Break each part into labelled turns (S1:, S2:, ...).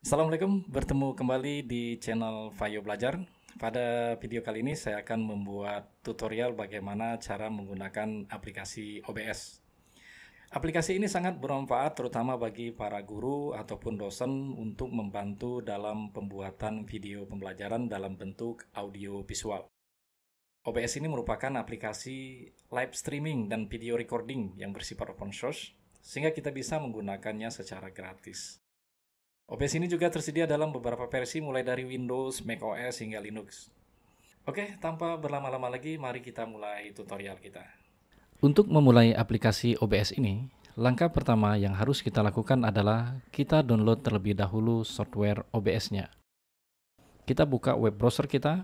S1: Assalamualaikum, bertemu kembali di channel Vayo Belajar. Pada video kali ini saya akan membuat tutorial bagaimana cara menggunakan aplikasi OBS. Aplikasi ini sangat bermanfaat terutama bagi para guru ataupun dosen untuk membantu dalam pembuatan video pembelajaran dalam bentuk audio visual. OBS ini merupakan aplikasi live streaming dan video recording yang bersifat open source, sehingga kita bisa menggunakannya secara gratis. OBS ini juga tersedia dalam beberapa versi mulai dari Windows, macOS, hingga Linux. Oke, tanpa berlama-lama lagi, mari kita mulai tutorial kita. Untuk memulai aplikasi OBS ini, langkah pertama yang harus kita lakukan adalah kita download terlebih dahulu software OBS-nya. Kita buka web browser kita,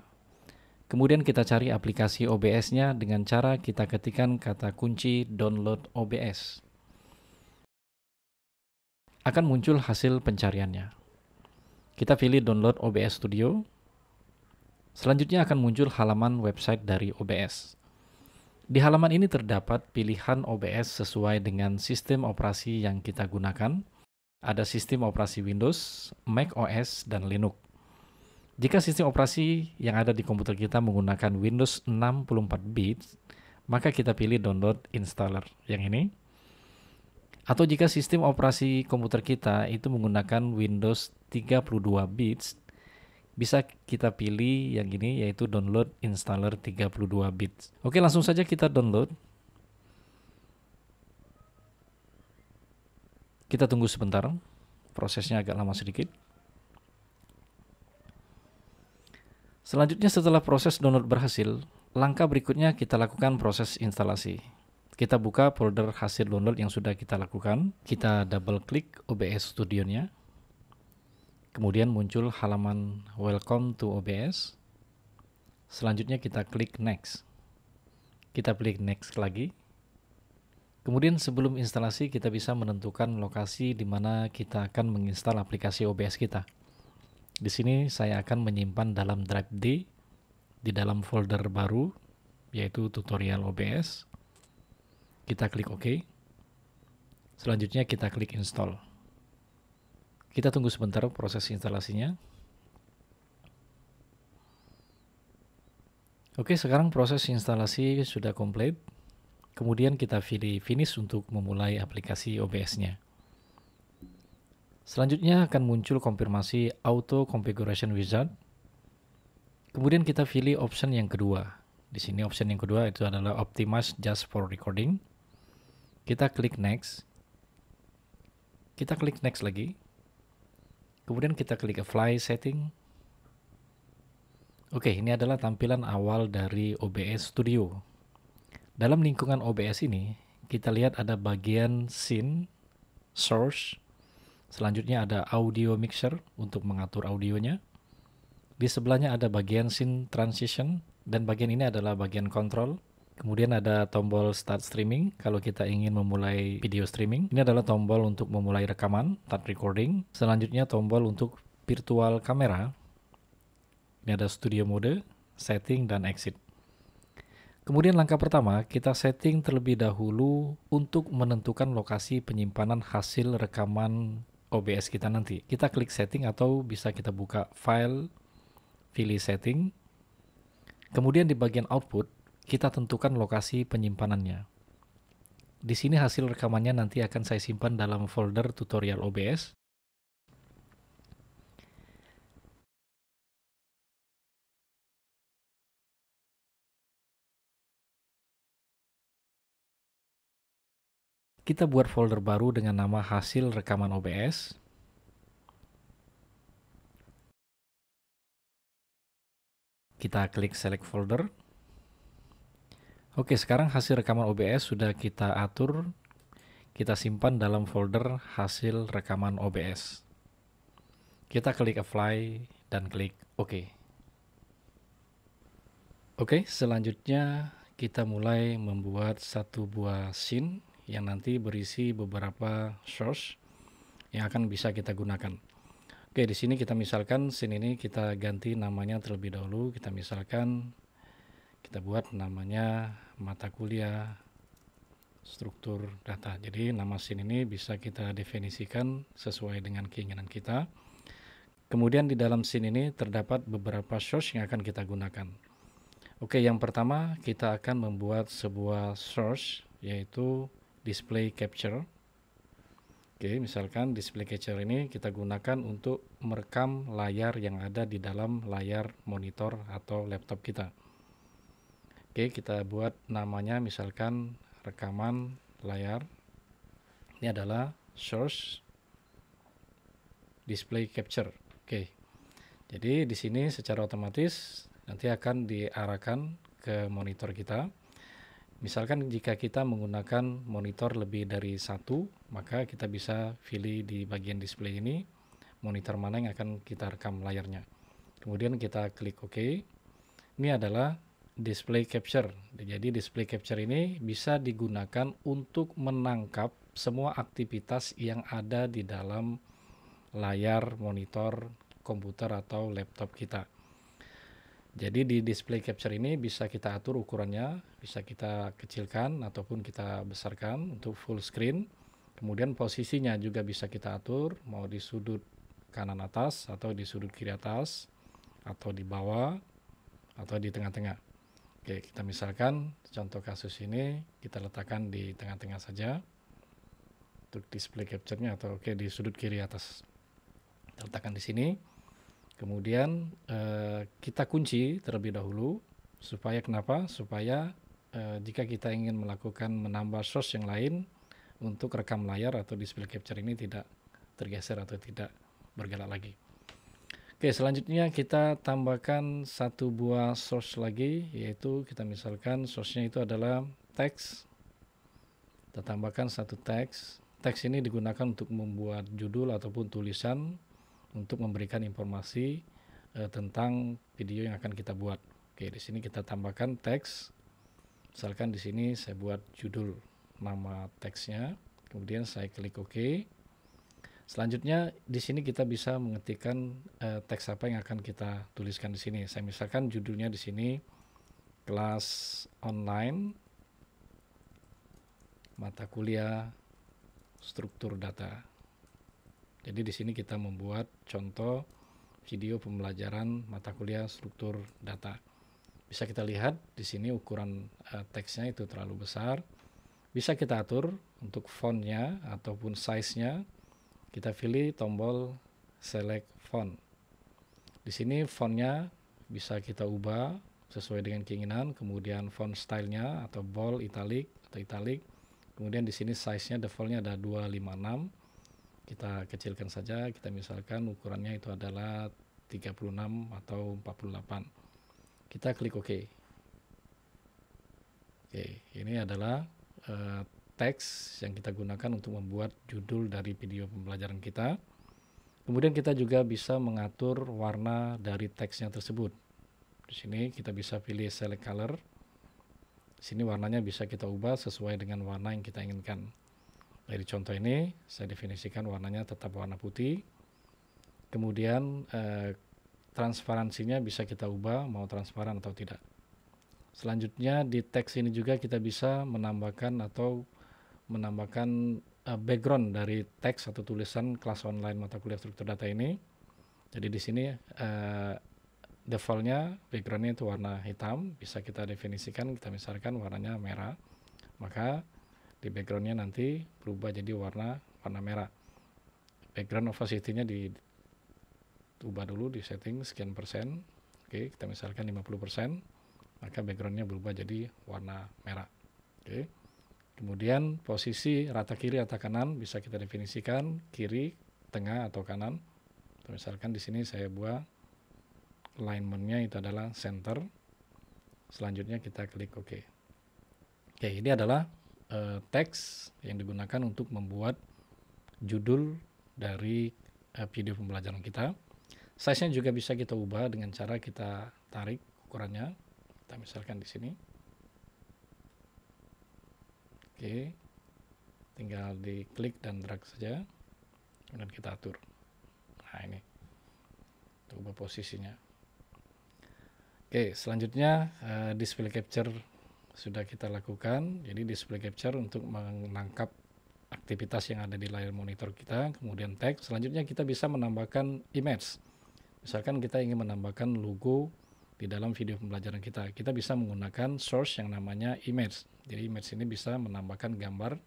S1: kemudian kita cari aplikasi OBS-nya dengan cara kita ketikkan kata kunci download OBS. Akan muncul hasil pencariannya. Kita pilih download OBS Studio. Selanjutnya akan muncul halaman website dari OBS. Di halaman ini terdapat pilihan OBS sesuai dengan sistem operasi yang kita gunakan. Ada sistem operasi Windows, Mac OS, dan Linux. Jika sistem operasi yang ada di komputer kita menggunakan Windows 64 bits, maka kita pilih download installer yang ini. Atau jika sistem operasi komputer kita itu menggunakan Windows 32 bits, bisa kita pilih yang ini, yaitu download installer 32 bits. Oke, langsung saja kita download. Kita tunggu sebentar, prosesnya agak lama sedikit. Selanjutnya setelah proses download berhasil, langkah berikutnya kita lakukan proses instalasi. Kita buka folder hasil download yang sudah kita lakukan. Kita double klik OBS Studio-nya. Kemudian muncul halaman Welcome to OBS. Selanjutnya kita klik Next. Kita klik Next lagi. Kemudian sebelum instalasi kita bisa menentukan lokasi di mana kita akan menginstal aplikasi OBS kita. Di sini saya akan menyimpan dalam drive D di dalam folder baru, yaitu tutorial OBS. Kita klik OK. Selanjutnya kita klik Install. Kita tunggu sebentar proses instalasinya. Oke, sekarang proses instalasi sudah komplit. Kemudian kita pilih Finish untuk memulai aplikasi OBS-nya. Selanjutnya akan muncul konfirmasi Auto Configuration Wizard. Kemudian kita pilih option yang kedua. Di sini option yang kedua itu adalah Optimize Just for Recording. Kita klik Next. Kita klik Next lagi. Kemudian kita klik Apply Setting. Oke, ini adalah tampilan awal dari OBS Studio. Dalam lingkungan OBS ini, kita lihat ada bagian Scene, Source. Selanjutnya ada Audio Mixer untuk mengatur audionya. Di sebelahnya ada bagian Scene Transition, dan bagian ini adalah bagian Control. Kemudian ada tombol Start Streaming kalau kita ingin memulai video streaming. Ini adalah tombol untuk memulai rekaman, Start Recording. Selanjutnya tombol untuk Virtual Camera. Ini ada Studio Mode, Setting, dan Exit. Kemudian langkah pertama, kita setting terlebih dahulu untuk menentukan lokasi penyimpanan hasil rekaman OBS kita nanti. Kita klik Setting atau bisa kita buka File, pilih Setting. Kemudian di bagian Output, kita tentukan lokasi penyimpanannya. Di sini hasil rekamannya nanti akan saya simpan dalam folder tutorial OBS. Kita buat folder baru dengan nama hasil rekaman OBS. Kita klik Select Folder. Oke, sekarang hasil rekaman OBS sudah kita atur. Kita simpan dalam folder hasil rekaman OBS. Kita klik Apply dan klik OK. Oke, selanjutnya kita mulai membuat satu buah scene yang nanti berisi beberapa source yang akan bisa kita gunakan. Oke, di sini kita misalkan scene ini kita ganti namanya terlebih dahulu. Kita misalkan kita buat namanya mata kuliah struktur data. Jadi nama scene ini bisa kita definisikan sesuai dengan keinginan kita. Kemudian di dalam scene ini terdapat beberapa source yang akan kita gunakan. Oke, yang pertama kita akan membuat sebuah source yaitu display capture. Oke, misalkan display capture ini kita gunakan untuk merekam layar yang ada di dalam layar monitor atau laptop kita. Oke, kita buat namanya misalkan rekaman layar. Ini adalah source display capture. Oke. Jadi di sini secara otomatis nanti akan diarahkan ke monitor kita. Misalkan jika kita menggunakan monitor lebih dari satu, maka kita bisa pilih di bagian display ini monitor mana yang akan kita rekam layarnya. Kemudian kita klik OK. Ini adalah display capture. Jadi display capture ini bisa digunakan untuk menangkap semua aktivitas yang ada di dalam layar monitor komputer atau laptop kita. Jadi di display capture ini bisa kita atur ukurannya, bisa kita kecilkan ataupun kita besarkan untuk full screen. Kemudian posisinya juga bisa kita atur, mau di sudut kanan atas atau di sudut kiri atas atau di bawah atau di tengah-tengah. Oke, kita misalkan contoh kasus ini kita letakkan di tengah-tengah saja untuk display capture-nya, atau oke di sudut kiri atas. Kita letakkan di sini. Kemudian kita kunci terlebih dahulu supaya kenapa? Supaya jika kita ingin melakukan menambah source yang lain untuk rekam layar atau display capture ini tidak tergeser atau tidak bergerak lagi. Oke, selanjutnya kita tambahkan satu buah source lagi, yaitu kita misalkan source-nya itu adalah teks. Kita tambahkan satu teks. Teks ini digunakan untuk membuat judul ataupun tulisan untuk memberikan informasi tentang video yang akan kita buat. Oke, di sini kita tambahkan teks. Misalkan di sini saya buat judul nama teksnya, kemudian saya klik OK. Selanjutnya di sini kita bisa mengetikkan teks apa yang akan kita tuliskan di sini. Saya misalkan judulnya di sini kelas online mata kuliah struktur data. Jadi di sini kita membuat contoh video pembelajaran mata kuliah struktur data. Bisa kita lihat di sini ukuran teksnya itu terlalu besar. Bisa kita atur untuk fontnya ataupun size-nya. Kita pilih tombol select font. Di sini fontnya bisa kita ubah sesuai dengan keinginan. Kemudian font style-nya atau bold, italic atau italic. Kemudian di sini size-nya default-nya ada 256. Kita kecilkan saja, kita misalkan ukurannya itu adalah 36 atau 48. Kita klik OK. Oke, ini adalah teks yang kita gunakan untuk membuat judul dari video pembelajaran kita. Kemudian kita juga bisa mengatur warna dari teksnya tersebut. Di sini kita bisa pilih select color. Di sini warnanya bisa kita ubah sesuai dengan warna yang kita inginkan. Dari contoh ini saya definisikan warnanya tetap warna putih. Kemudian transparansinya bisa kita ubah mau transparan atau tidak. Selanjutnya di teks ini juga kita bisa menambahkan background dari teks atau tulisan kelas online mata kuliah struktur data ini. Jadi di sini defaultnya backgroundnya itu warna hitam, bisa kita definisikan, kita misalkan warnanya merah. Maka di backgroundnya nanti berubah jadi warna merah. Background opacity-nya diubah dulu di setting sekian persen. Oke, kita misalkan 50%, maka backgroundnya berubah jadi warna merah. Oke. Kemudian posisi rata kiri rata kanan bisa kita definisikan kiri, tengah atau kanan. Misalkan di sini saya buat alignment-nya itu adalah center. Selanjutnya kita klik OK. Oke, ini adalah teks yang digunakan untuk membuat judul dari video pembelajaran kita. Size-nya juga bisa kita ubah dengan cara kita tarik ukurannya. Kita misalkan di sini. Oke. Tinggal diklik dan drag saja. Kemudian kita atur. Nah, ini. Kita ubah posisinya. Oke, selanjutnya display capture sudah kita lakukan. Jadi display capture untuk menangkap aktivitas yang ada di layar monitor kita, kemudian teks. Selanjutnya kita bisa menambahkan image. Misalkan kita ingin menambahkan logo di dalam video pembelajaran kita, kita bisa menggunakan source yang namanya image. Jadi image ini bisa menambahkan gambar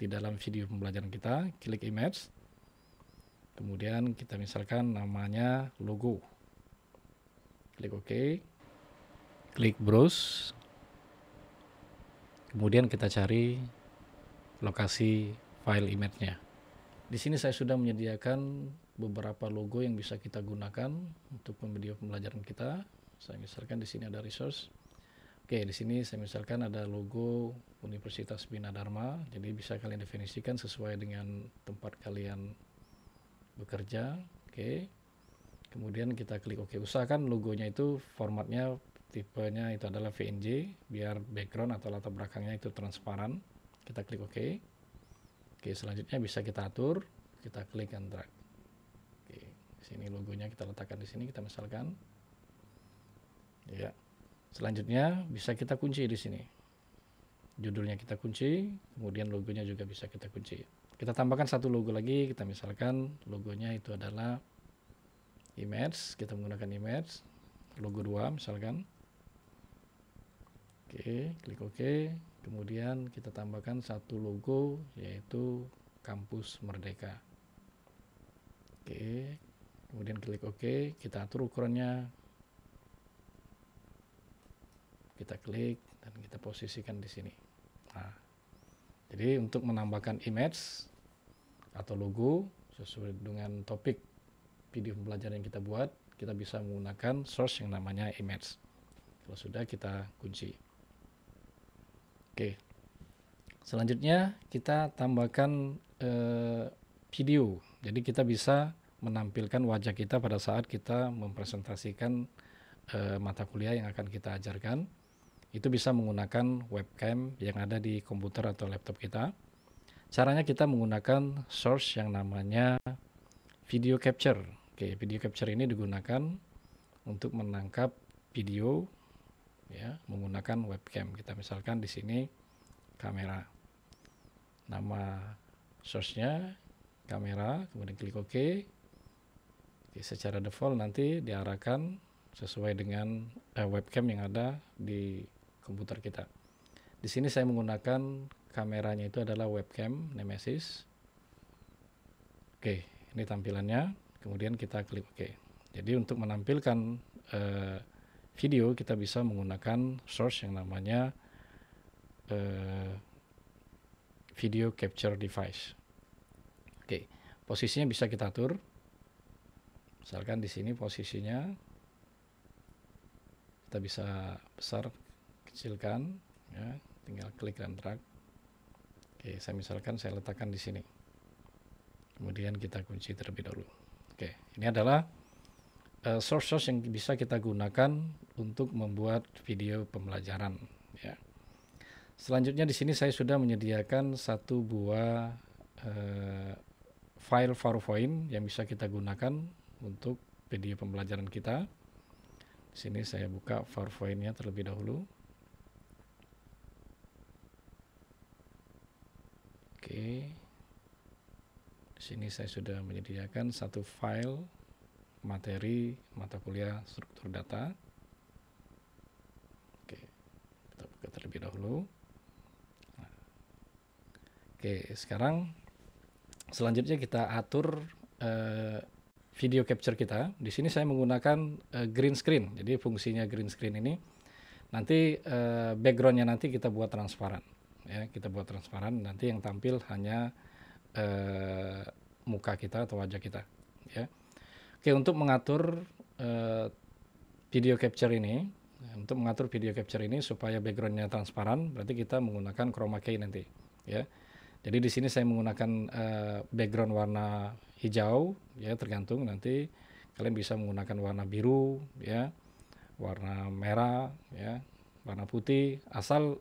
S1: di dalam video pembelajaran kita. Klik image, kemudian kita misalkan namanya logo. Klik OK, klik browse, kemudian kita cari lokasi file image-nya. Di sini saya sudah menyediakan beberapa logo yang bisa kita gunakan untuk video pembelajaran kita. Saya misalkan di sini ada resource. Oke, di sini saya misalkan ada logo Universitas Bina Dharma. Jadi bisa kalian definisikan sesuai dengan tempat kalian bekerja. Oke. Kemudian kita klik OK. Usahakan logonya itu formatnya, tipenya itu adalah PNG, biar background atau latar belakangnya itu transparan. Kita klik OK. Oke, selanjutnya bisa kita atur, kita klik and drag. Oke, di sini logonya kita letakkan di sini, kita misalkan. Ya. Selanjutnya bisa kita kunci di sini. Judulnya kita kunci, kemudian logonya juga bisa kita kunci. Kita tambahkan satu logo lagi, kita misalkan logonya itu adalah image, kita menggunakan image, logo 2 misalkan. Oke, klik OK. Kemudian kita tambahkan satu logo, yaitu Kampus Merdeka. Oke, kemudian klik OK, kita atur ukurannya. Kita klik dan kita posisikan di sini. Nah, jadi untuk menambahkan image atau logo sesuai dengan topik video pembelajaran yang kita buat, kita bisa menggunakan source yang namanya image. Kalau sudah, kita kunci. Oke. Selanjutnya kita tambahkan video. Jadi kita bisa menampilkan wajah kita pada saat kita mempresentasikan mata kuliah yang akan kita ajarkan. Itu bisa menggunakan webcam yang ada di komputer atau laptop kita. Caranya kita menggunakan source yang namanya video capture. Oke, video capture ini digunakan untuk menangkap video ya menggunakan webcam. Kita misalkan di sini kamera. Nama source-nya kamera, kemudian klik OK. Oke, secara default nanti diarahkan sesuai dengan webcam yang ada di komputer kita. Di sini saya menggunakan kameranya itu adalah webcam Nemesis. Oke, ini tampilannya. Kemudian kita klik OK. Jadi untuk menampilkan video kita bisa menggunakan source yang namanya video capture device. Oke, posisinya bisa kita atur. Misalkan di sini posisinya kita bisa besar, kecilkan, ya, tinggal klik dan drag. Oke, saya misalkan saya letakkan di sini. Kemudian kita kunci terlebih dahulu. Oke, ini adalah source yang bisa kita gunakan untuk membuat video pembelajaran. Ya. Selanjutnya di sini saya sudah menyediakan satu buah file PowerPoint yang bisa kita gunakan untuk video pembelajaran kita. Di sini saya buka PowerPoint-nya terlebih dahulu. Oke. Di sini saya sudah menyediakan satu file materi mata kuliah struktur data. Oke, kita buka terlebih dahulu. Nah. Oke, sekarang selanjutnya kita atur video capture kita. Di sini saya menggunakan green screen. Jadi fungsinya green screen ini nanti backgroundnya nanti kita buat transparan. Ya, kita buat transparan. Nanti yang tampil hanya muka kita atau wajah kita. Ya. Oke, untuk mengatur video capture ini, supaya backgroundnya transparan, berarti kita menggunakan chroma key nanti. Ya. Jadi di sini saya menggunakan background warna hijau, ya tergantung nanti kalian bisa menggunakan warna biru, ya, warna merah, ya, warna putih, asal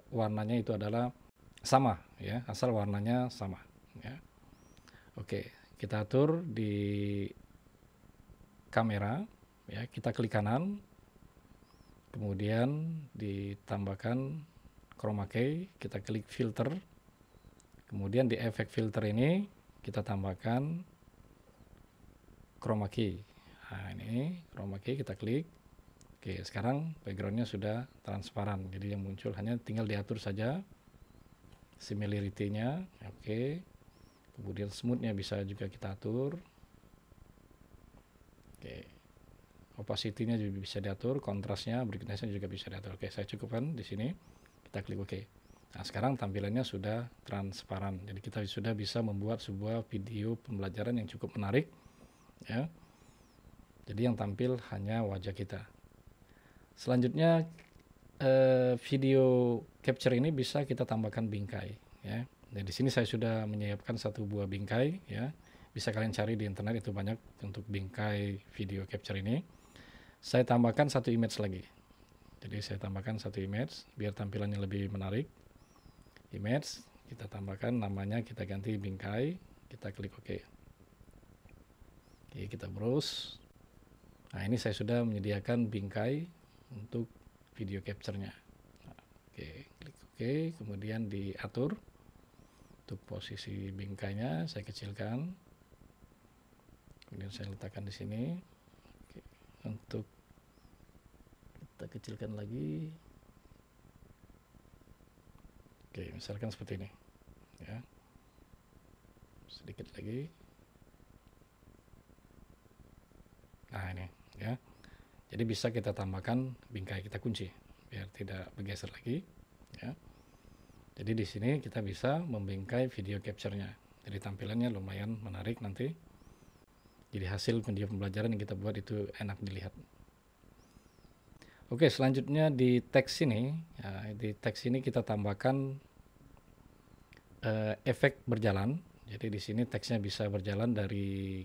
S1: warnanya itu adalah sama, ya, asal warnanya sama, ya. Oke, kita atur di kamera, ya, kita klik kanan, kemudian ditambahkan chroma key, kita klik filter, kemudian di efek filter ini kita tambahkan chroma key Nah, ini chroma key kita klik. Oke, sekarang backgroundnya sudah transparan, jadi yang muncul hanya tinggal diatur saja similarity-nya. Oke, kemudian smooth-nya bisa juga kita atur. Oke, opacity-nya juga bisa diatur, kontrasnya, brightness-nya juga bisa diatur. Oke, saya cukupkan di sini. Kita klik OK. Nah, sekarang tampilannya sudah transparan. Jadi kita sudah bisa membuat sebuah video pembelajaran yang cukup menarik, ya. Jadi yang tampil hanya wajah kita. Selanjutnya video capture ini bisa kita tambahkan bingkai, ya. Dan di sini saya sudah menyiapkan satu buah bingkai, ya. Bisa kalian cari di internet, itu banyak untuk bingkai video capture ini. Saya tambahkan satu image lagi. Jadi saya tambahkan satu image biar tampilannya lebih menarik. Image kita tambahkan, namanya kita ganti bingkai, kita klik OK. Oke, kita browse. Nah, ini saya sudah menyediakan bingkai untuk video capture-nya. Nah, oke, klik OK, kemudian diatur untuk posisi bingkainya, saya kecilkan. Kemudian saya letakkan di sini. Oke, untuk kita kecilkan lagi. Oke, misalkan seperti ini, ya. Sedikit lagi. Nah, ini, ya. Jadi bisa kita tambahkan bingkai, kita kunci biar tidak bergeser lagi, ya. Jadi di sini kita bisa membingkai video capture-nya. Jadi tampilannya lumayan menarik nanti. Jadi hasil video pembelajaran yang kita buat itu enak dilihat. Oke, selanjutnya di teks ini, ya, di teks ini kita tambahkan efek berjalan. Jadi di sini teksnya bisa berjalan dari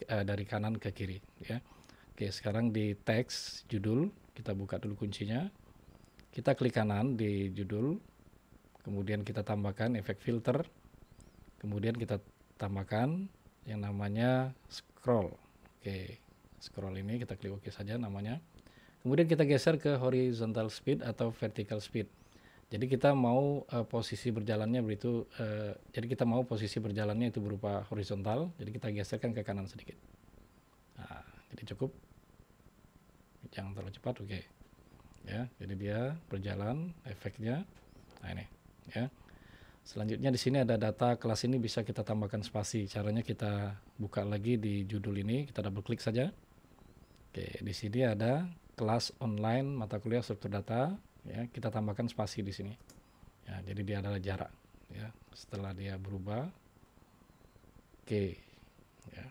S1: dari kanan ke kiri, ya. Oke, sekarang di teks judul kita buka dulu kuncinya. Kita klik kanan di judul, kemudian kita tambahkan efek filter, kemudian kita tambahkan yang namanya scroll. Oke, scroll ini kita klik OK saja namanya. Kemudian kita geser ke horizontal speed atau vertical speed. Jadi kita mau posisi berjalannya jadi kita mau posisi berjalannya itu berupa horizontal, jadi kita geserkan ke kanan sedikit. Nah, jadi cukup, jangan terlalu cepat, oke. Ya, jadi dia berjalan efeknya. Nah, ini, ya. Selanjutnya di sini ada data kelas, ini bisa kita tambahkan spasi. Caranya kita buka lagi di judul ini, kita double klik saja. Oke, di sini ada kelas online mata kuliah struktur data, ya, kita tambahkan spasi di sini. Ya, jadi dia adalah jarak, ya. Setelah dia berubah, oke, ya.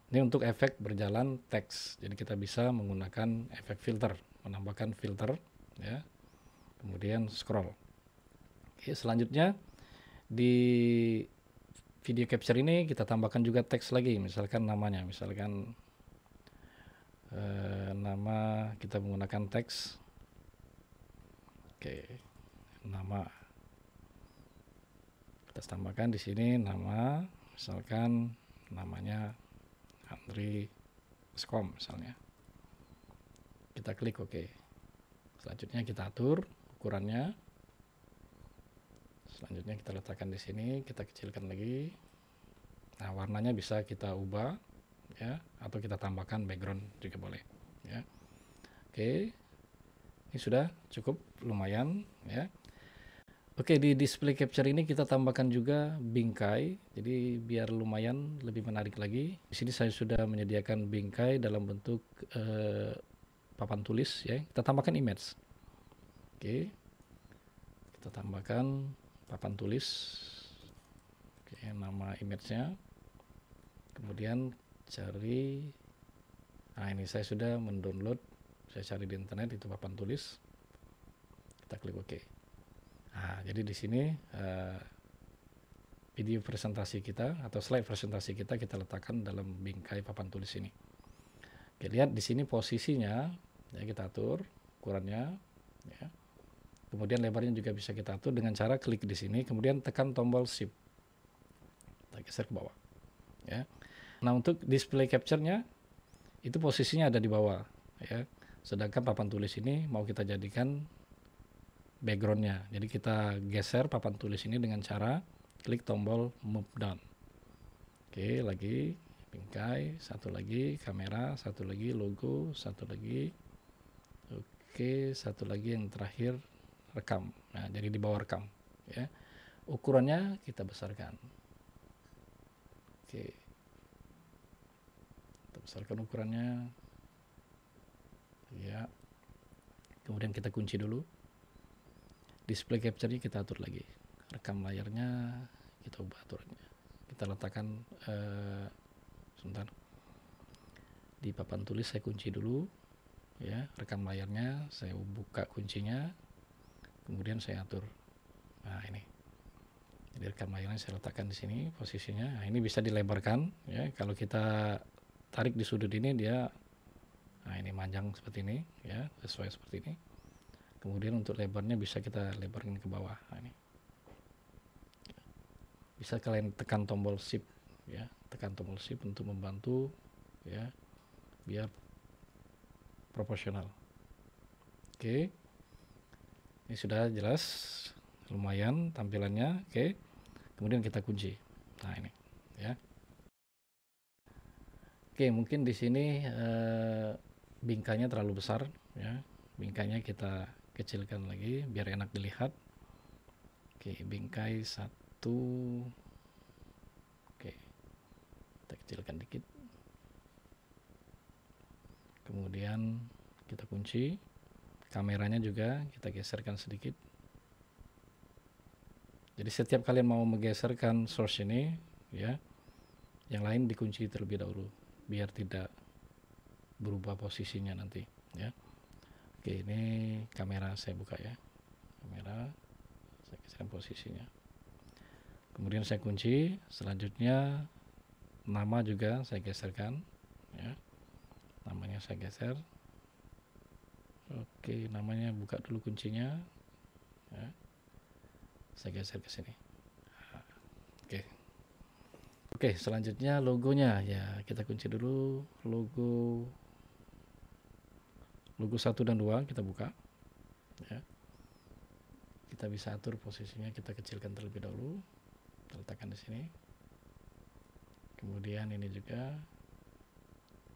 S1: Ini untuk efek berjalan teks. Jadi kita bisa menggunakan efek filter, menambahkan filter, ya. Kemudian scroll. Oke, selanjutnya di video capture ini kita tambahkan juga teks lagi, misalkan namanya, misalkan nama, kita menggunakan teks. Oke, nama kita tambahkan di sini nama, misalkan namanya Andri Skom misalnya. Kita klik OK. Selanjutnya kita atur ukurannya. Selanjutnya kita letakkan di sini, kita kecilkan lagi. Nah, warnanya bisa kita ubah, ya, atau kita tambahkan background juga boleh, ya. Oke, ini sudah cukup lumayan, ya. Oke, di display capture ini kita tambahkan juga bingkai, jadi biar lumayan lebih menarik lagi. Di sini saya sudah menyediakan bingkai dalam bentuk papan tulis, ya. Kita tambahkan image. Oke, kita tambahkan papan tulis. Oke, nama image-nya. Kemudian cari, nah ini saya sudah mendownload, saya cari di internet itu papan tulis, kita klik OK. Nah, jadi di sini video presentasi kita atau slide presentasi kita letakkan dalam bingkai papan tulis ini. Oke, lihat di sini posisinya, ya, kita atur ukurannya, ya. Kemudian lebarnya juga bisa kita atur dengan cara klik di sini, kemudian tekan tombol Shift, kita geser ke bawah, ya. Nah, untuk display capture-nya itu posisinya ada di bawah, ya. Sedangkan papan tulis ini mau kita jadikan background-nya. Jadi kita geser papan tulis ini dengan cara klik tombol move down. Oke, lagi bingkai, satu lagi kamera, satu lagi logo, satu lagi. Oke, satu lagi yang terakhir rekam. Nah, jadi di bawah rekam ya. Ukurannya kita besarkan. Oke. Kita besarkan ukurannya. Ya. Kemudian kita kunci dulu. Display capture-nya kita atur lagi. Rekam layarnya kita ubah aturannya. Kita letakkan sebentar. Di papan tulis saya kunci dulu ya, rekam layarnya, saya buka kuncinya, kemudian saya atur. Nah, ini. Jadi rekam layarnya saya letakkan di sini posisinya. Nah, ini bisa dilebarkan ya. Kalau kita tarik di sudut ini dia ini manjang seperti ini ya, sesuai seperti ini. Kemudian untuk lebarnya bisa kita lebarkan ke bawah. Nah, ini. Bisa kalian tekan tombol shift ya, tekan tombol shift untuk membantu ya biar proporsional. Oke. Ini sudah jelas, lumayan tampilannya. Oke. Kemudian kita kunci. Nah, ini ya. Oke, mungkin di sini bingkainya terlalu besar ya. Bingkainya kita kecilkan lagi biar enak dilihat. Oke, bingkai 1. Oke. Kita kecilkan dikit. Kemudian kita kunci. Kameranya juga kita geserkan sedikit. Jadi setiap kalian mau menggeserkan source ini ya, yang lain dikunci terlebih dahulu biar tidak berubah posisinya nanti ya. Oke, ini kamera saya buka ya. Kamera saya geserkan posisinya. Kemudian saya kunci. Selanjutnya nama juga saya geserkan ya. Namanya saya geser. Oke, namanya buka dulu kuncinya ya. Saya geser ke sini. Oke. Oke, selanjutnya logonya ya, kita kunci dulu logo 1 dan 2 kita buka ya. Kita bisa atur posisinya, kita kecilkan terlebih dahulu. Kita letakkan di sini. Kemudian ini juga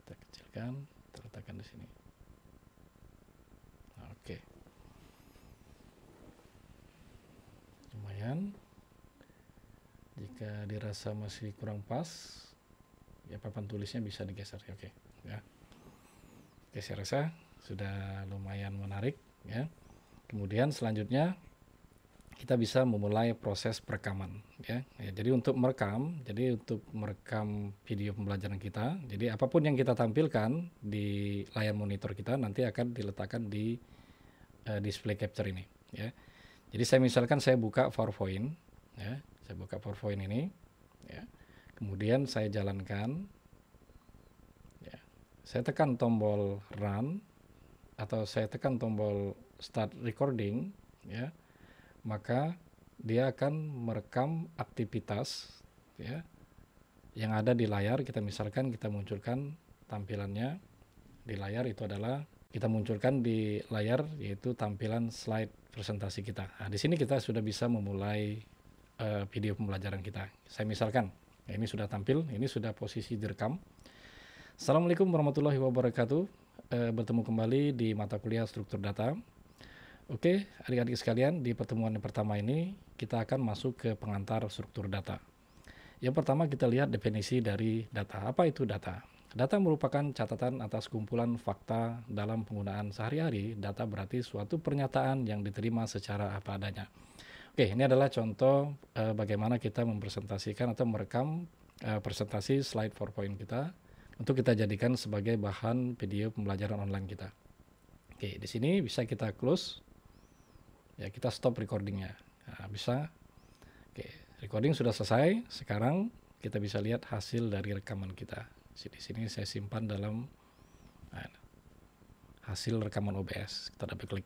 S1: kita kecilkan, kita letakkan di sini. Nah, oke. Lumayan. Jika dirasa masih kurang pas, ya papan tulisnya bisa digeser. Oke, ya. Oke, saya rasa sudah lumayan menarik ya. Kemudian selanjutnya kita bisa memulai proses perekaman ya. Jadi untuk merekam video pembelajaran kita, jadi apapun yang kita tampilkan di layar monitor kita nanti akan diletakkan di display capture ini ya. Jadi saya buka PowerPoint ya. Saya buka PowerPoint ini ya. Kemudian saya jalankan ya. Saya tekan tombol run atau saya tekan tombol start recording ya. Maka dia akan merekam aktivitas ya yang ada di layar. Kita misalkan kita munculkan tampilannya di layar, itu adalah kita munculkan di layar yaitu tampilan slide presentasi kita. Nah, di sini kita sudah bisa memulai video pembelajaran kita. Saya misalkan ini sudah tampil, ini sudah posisi direkam. Assalamualaikum warahmatullahi wabarakatuh. Bertemu kembali di mata kuliah struktur data. Oke, adik-adik sekalian, di pertemuan yang pertama ini kita akan masuk ke pengantar struktur data. Yang pertama kita lihat definisi dari data. Apa itu data? Data merupakan catatan atas kumpulan fakta dalam penggunaan sehari-hari. Data berarti suatu pernyataan yang diterima secara apa adanya. Oke, ini adalah contoh bagaimana kita mempresentasikan atau merekam presentasi slide PowerPoint kita untuk kita jadikan sebagai bahan video pembelajaran online kita. Oke, di sini bisa kita close. Ya, kita stop recordingnya. Nah, bisa. Oke, recording sudah selesai. Sekarang kita bisa lihat hasil dari rekaman kita. Di sini saya simpan dalam hasil rekaman OBS. Kita double klik.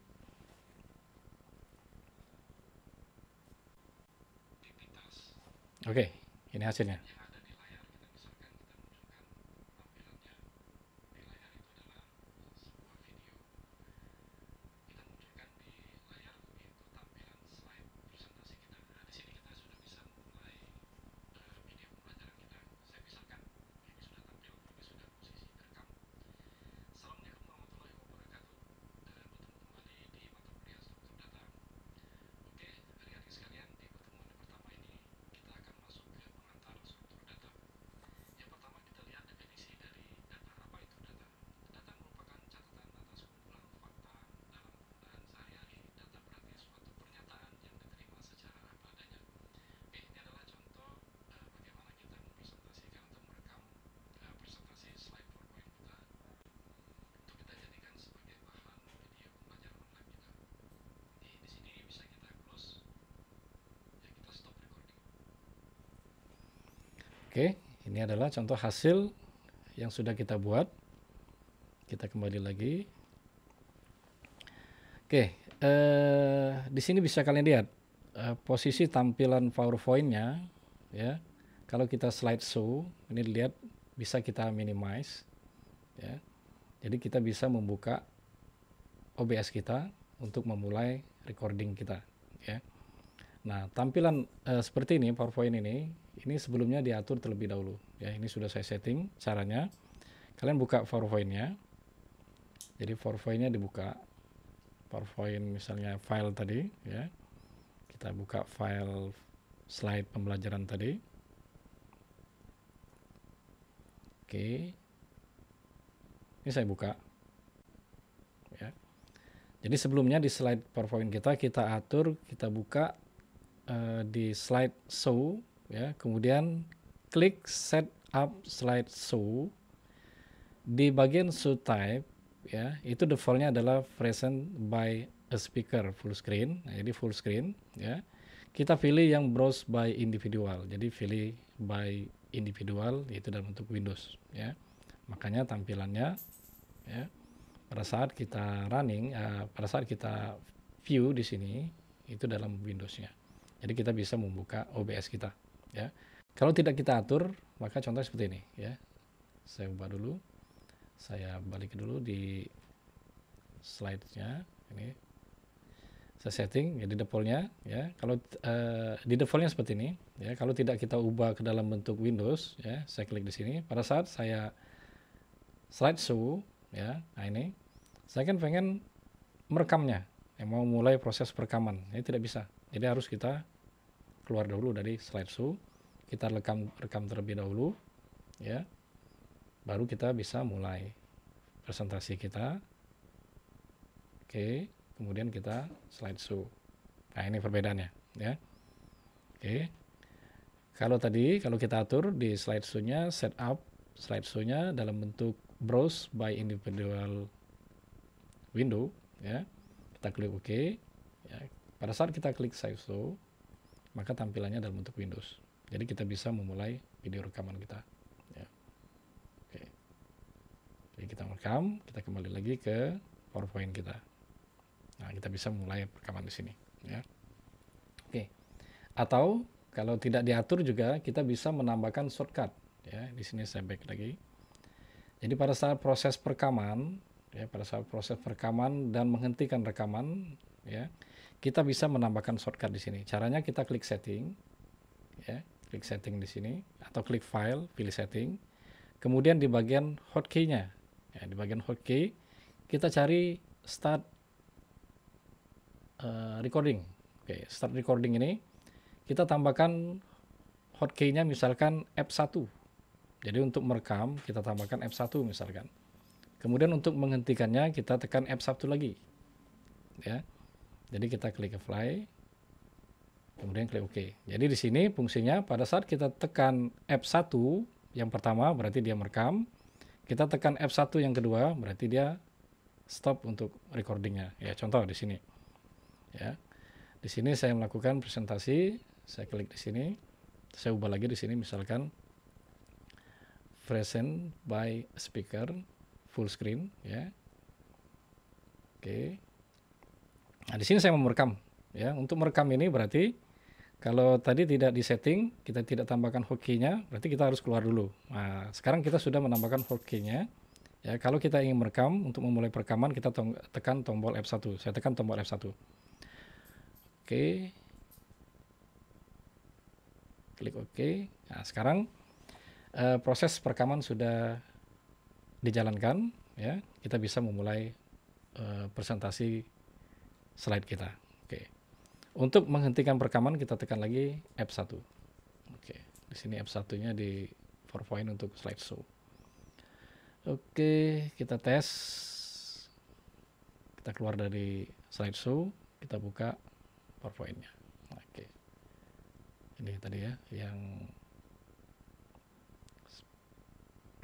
S1: Oke, ini hasilnya. Oke, ini adalah contoh hasil yang sudah kita buat. Kita kembali lagi. Oke, di sini bisa kalian lihat posisi tampilan PowerPoint-nya, ya. Kalau kita slideshow, ini lihat bisa kita minimize, ya. Jadi kita bisa membuka OBS kita untuk memulai recording kita, ya. Nah, tampilan seperti ini PowerPoint ini sebelumnya diatur terlebih dahulu, ya. Ini sudah saya setting caranya. Kalian buka PowerPoint-nya. Jadi PowerPoint-nya dibuka. PowerPoint misalnya file tadi, ya. Kita buka file slide pembelajaran tadi. Oke. Ini saya buka. Ya. Jadi sebelumnya di slide PowerPoint kita atur, kita buka di slide show, ya. Kemudian klik set up slide show. Di bagian show type, ya, itu defaultnya adalah present by a speaker full screen. Nah, jadi full screen, ya. Kita pilih yang browse by individual. Jadi pilih by individual, yaitu dalam bentuk Windows, ya. Makanya tampilannya, ya, pada saat kita running, pada saat kita view di sini itu dalam Windows-nya. Jadi kita bisa membuka OBS kita, ya. Kalau tidak kita atur, maka contohnya seperti ini, ya. Saya ubah dulu. Saya balik dulu di slide-nya ini. Saya setting jadi defaultnya, ya. Kalau di defaultnya seperti ini, ya. Kalau tidak kita ubah ke dalam bentuk Windows, ya. Saya klik di sini. Pada saat saya slideshow, ya. Nah, ini saya kan pengen merekamnya, mau mulai proses perekaman. Ini tidak bisa. Jadi harus kita keluar dahulu dari slideshow. Kita rekam terlebih dahulu, ya. Baru kita bisa mulai presentasi kita. Oke, kemudian kita slideshow. Nah, ini perbedaannya, ya. Oke. Kalau kita atur di slideshow-nya, setup slideshow-nya dalam bentuk browse by individual window, ya. Kita klik OK, ya. Pada saat kita klik slideshow, maka tampilannya dalam bentuk Windows. Jadi kita bisa memulai video rekaman kita, ya. Oke. Jadi kita merekam, kita kembali lagi ke PowerPoint kita. Nah, kita bisa mulai rekaman di sini, ya. Oke. Atau kalau tidak diatur juga kita bisa menambahkan shortcut, ya. Di sini saya back lagi. Jadi pada saat proses perekaman, ya, dan menghentikan rekaman, ya, kita bisa menambahkan shortcut di sini. Caranya kita klik setting, ya, klik setting di sini atau klik file, pilih setting. Kemudian di bagian hotkey-nya, ya, di bagian hotkey kita cari start recording. Oke, start recording ini kita tambahkan hotkey-nya misalkan F1. Jadi untuk merekam kita tambahkan F1 misalkan. Kemudian untuk menghentikannya kita tekan F1 lagi, ya. Jadi kita klik apply, kemudian klik OK. Jadi di sini fungsinya pada saat kita tekan F1 yang pertama berarti dia merekam, kita tekan F1 yang kedua berarti dia stop untuk recordingnya. Ya, contoh di sini, ya. Di sini saya melakukan presentasi, saya klik di sini, saya ubah lagi di sini misalkan present by speaker full screen, ya. Oke. Nah, di sini saya mau merekam, ya. Untuk merekam ini berarti kalau tadi tidak disetting, kita tidak tambahkan hotkey-nya, berarti kita harus keluar dulu. Nah, sekarang kita sudah menambahkan hotkey-nya. Ya, kalau kita ingin merekam, untuk memulai perekaman kita tekan tombol F1. Saya tekan tombol F1. Oke. Klik OK. Nah, sekarang proses perekaman sudah dijalankan, ya. Kita bisa memulai presentasi slide kita. Oke. Untuk menghentikan perekaman kita tekan lagi F1. Oke. Di sini F1-nya di PowerPoint untuk slideshow. Oke, kita tes. Kita keluar dari slideshow, kita buka PowerPoint-nya. Oke. Ini tadi ya yang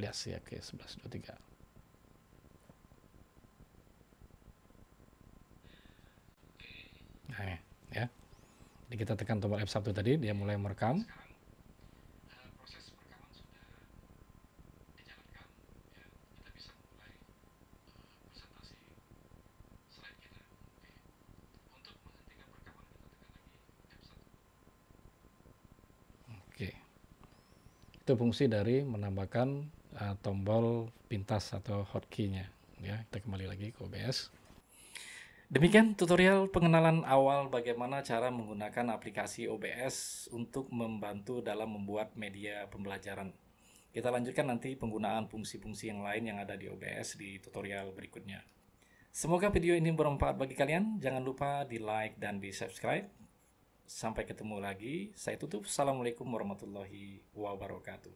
S1: 11 ya, oke, 1123. Nah, ya. Jadi kita tekan tombol F1 tadi, dia mulai merekam. Itu fungsi dari menambahkan tombol pintas atau hotkey-nya. Ya, kita kembali lagi ke OBS. Demikian tutorial pengenalan awal bagaimana cara menggunakan aplikasi OBS untuk membantu dalam membuat media pembelajaran. Kita lanjutkan nanti penggunaan fungsi-fungsi yang lain yang ada di OBS di tutorial berikutnya. Semoga video ini bermanfaat bagi kalian. Jangan lupa di like dan di subscribe. Sampai ketemu lagi. Saya tutup. Assalamualaikum warahmatullahi wabarakatuh.